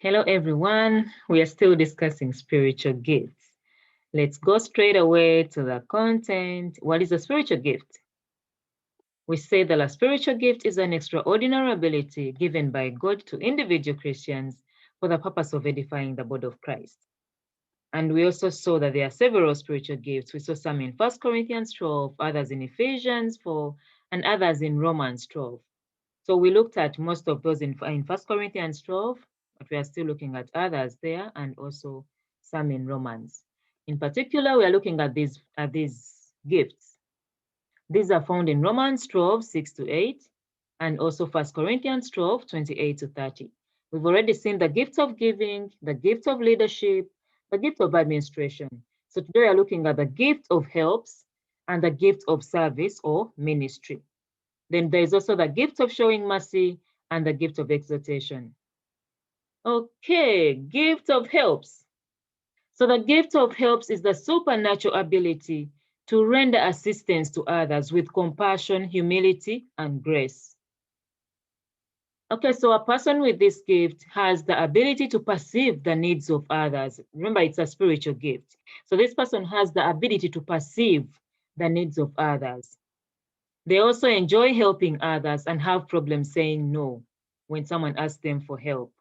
Hello, everyone. We are still discussing spiritual gifts. Let's go straight away to the content. What is a spiritual gift? We say that a spiritual gift is an extraordinary ability given by God to individual Christians for the purpose of edifying the body of Christ. And we also saw that there are several spiritual gifts. We saw some in 1 Corinthians 12, others in Ephesians 4, and others in Romans 12. So we looked at most of those in 1 Corinthians 12, but we are still looking at others there and also some in Romans. In particular, we are looking at these gifts. These are found in Romans 12, 6 to 8, and also 1 Corinthians 12, 28 to 30. We've already seen the gift of giving, the gift of leadership, the gift of administration. So today we are looking at the gift of helps and the gift of service or ministry. Then there's also the gift of showing mercy and the gift of exhortation. Okay, gift of helps. So the gift of helps is the supernatural ability to render assistance to others with compassion, humility, and grace. Okay, so a person with this gift has the ability to perceive the needs of others. Remember, it's a spiritual gift. So this person has the ability to perceive the needs of others. They also enjoy helping others and have problems saying no when someone asks them for help.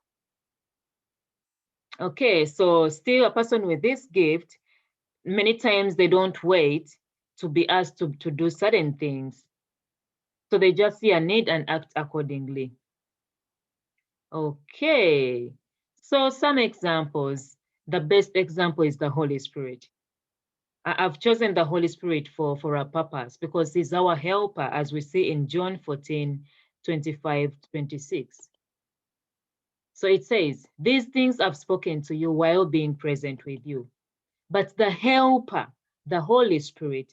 Okay, so still a person with this gift, many times they don't wait to be asked to do certain things. So they just see a need and act accordingly. Okay, so some examples. The best example is the Holy Spirit. I've chosen the Holy Spirit for a purpose because he's our helper, as we see in John 14, 25, 26. So it says, these things I've spoken to you while being present with you. But the helper, the Holy Spirit,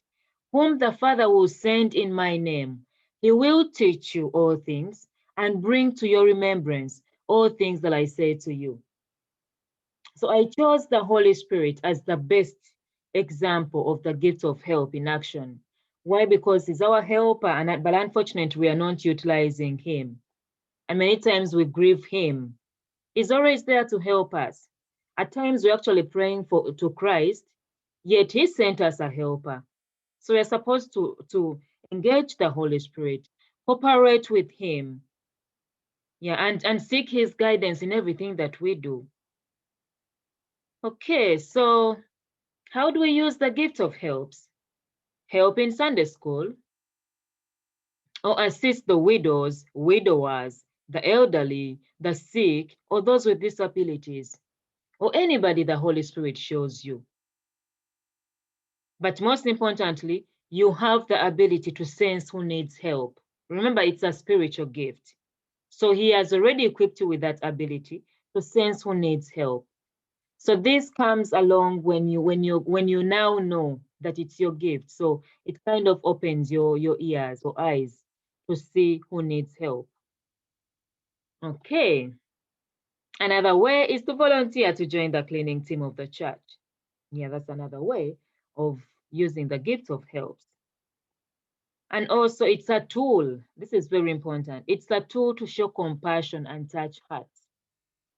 whom the Father will send in my name, he will teach you all things and bring to your remembrance all things that I say to you. So I chose the Holy Spirit as the best example of the gift of help in action. Why? Because he's our helper, but unfortunately, we are not utilizing him. And many times we grieve him. He's always there to help us. At times we're actually praying to Christ, yet he sent us a helper. So we're supposed to engage the Holy Spirit, cooperate with him, and seek his guidance in everything that we do. Okay, so how do we use the gift of helps? Help in Sunday school, or assist the widows, widowers, the elderly, the sick, or those with disabilities, or anybody the Holy Spirit shows you. But most importantly, you have the ability to sense who needs help. Remember, it's a spiritual gift. So he has already equipped you with that ability to sense who needs help. So this comes along when you now know that it's your gift. So it kind of opens your ears or eyes to see who needs help. Okay. Another way is to volunteer to join the cleaning team of the church. Yeah, that's another way of using the gift of helps. And also it's a tool. This is very important. It's a tool to show compassion and touch hearts.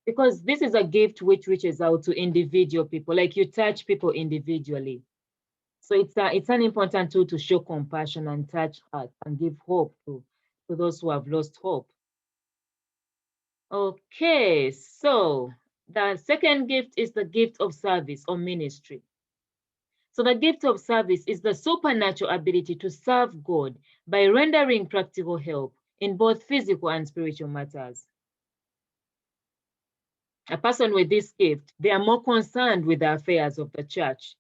Because this is a gift which reaches out to individual people, like you touch people individually. So it's an important tool to show compassion and touch hearts and give hope to those who have lost hope. Okay, so the second gift is the gift of service or ministry. So the gift of service is the supernatural ability to serve God by rendering practical help in both physical and spiritual matters. A person with this gift, they are more concerned with the affairs of the church,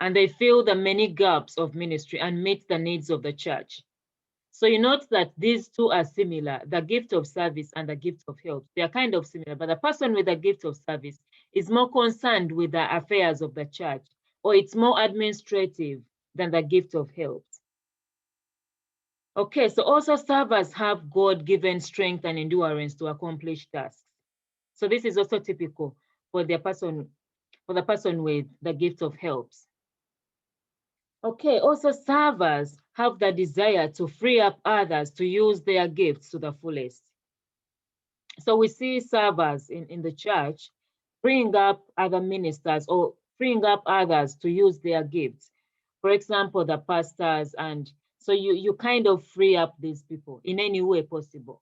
and they fill the many gaps of ministry and meet the needs of the church. So you note that these two are similar, the gift of service and the gift of help. They are kind of similar, but the person with the gift of service is more concerned with the affairs of the church, or it's more administrative than the gift of help. Okay, so also servers have God-given strength and endurance to accomplish tasks. So this is also typical for the person with the gift of helps. Okay, also servers have the desire to free up others to use their gifts to the fullest. So we see servers in the church freeing up other ministers or freeing up others to use their gifts. For example, the pastors, and so you kind of free up these people in any way possible.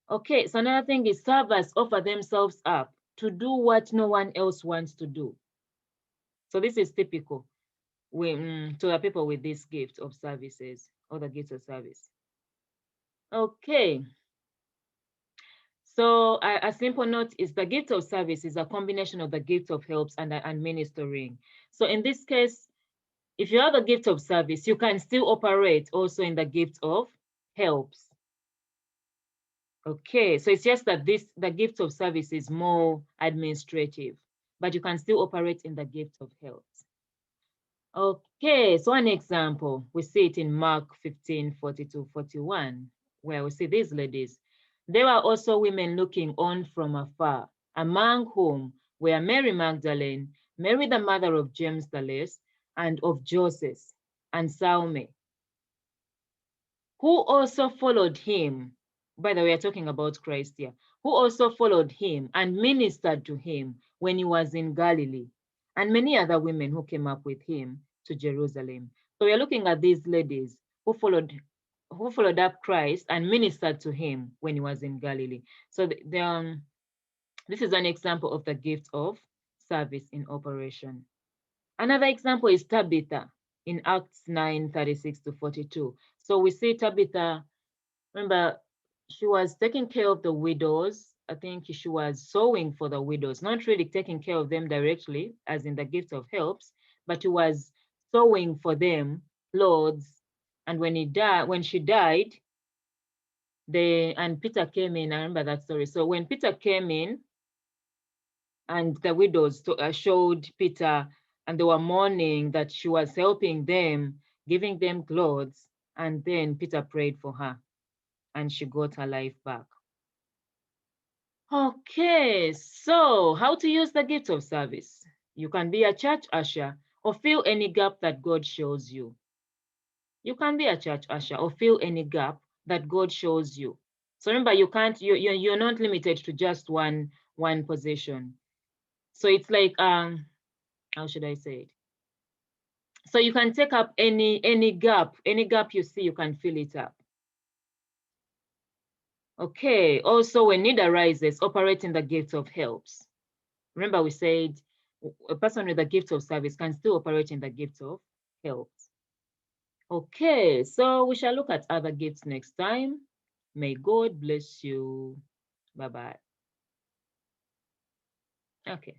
Okay, so another thing is servers offer themselves up to do what no one else wants to do. So this is typical to the people with this gift of services or the gift of service. Okay, so a simple note is the gift of service is a combination of the gift of helps and ministering. So in this case, if you have a gift of service, you can still operate also in the gift of helps. Okay, so it's just that the gift of service is more administrative, but you can still operate in the gift of helps. Okay, so an example, we see it in Mark 15:42-41, where we see these ladies. There were also women looking on from afar, among whom were Mary Magdalene, Mary the mother of James the Less, and of Joseph, and Salome, who also followed him. By the way, we're talking about Christ here, who also followed him and ministered to him when he was in Galilee, and many other women who came up with him to Jerusalem. So we're looking at these ladies who followed up Christ and ministered to him when he was in Galilee. So this is an example of the gift of service in operation. Another example is Tabitha in Acts 9:36-42. So we see Tabitha, remember, she was taking care of the widows. I think she was sewing for the widows, not really taking care of them directly, as in the gift of helps, but she was sewing for them clothes. And when she died, and Peter came in. I remember that story. So when Peter came in, and the widows showed Peter, and they were mourning that she was helping them, giving them clothes, and then Peter prayed for her, and she got her life back. Okay, so how to use the gift of service? You can be a church usher or fill any gap that God shows you. You can be a church usher or fill any gap that God shows you. So remember, you're not limited to just one position. So it's like, how should I say it? So you can take up any gap you see, you can fill it up. Okay, also when need arises, operate in the gift of helps. Remember we said a person with a gift of service can still operate in the gift of helps. Okay, so we shall look at other gifts next time. May God bless you. Bye-bye. Okay.